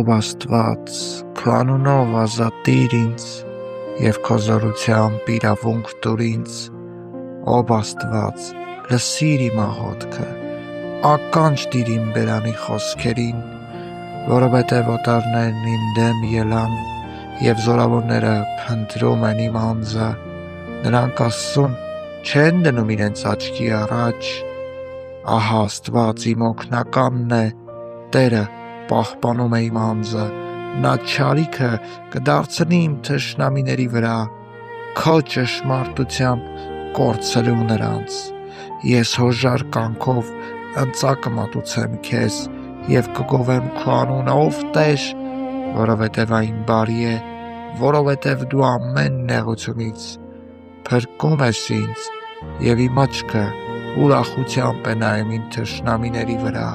ով Աստված, քո անունով ազատիր ինձ և քո զորությամբ իրավունք տուր ինձ, ով Աստված, լսիր իմ աղոթքը, ականջ դիր իմ բերանի խոսքերին, որովհետև օտարներն իմ դեմ ելան և զորավորները փնտրում են իմ անձը, նրանք Աստծուն չեն դնում իրենց աչքի առաջ, ահա Աստված իմ օգնականն է, Տերը պահպանում է իմ անձը, նա չարիքը կդարձնի իմ թշնամիների վրա, քո ճշմարտությամբ կորցրու նրանց, ես հոժար կյանքով ընծա կմատուցեմ քեզ և կգովեմ քո անունը, ով Տեր, որովհետև այն բարի է, որովհետև դու ամեն նեղությունից փրկում ես ինձ և իմ աչքը ուրախությամբ է նայում իմ թշնամիների վրա։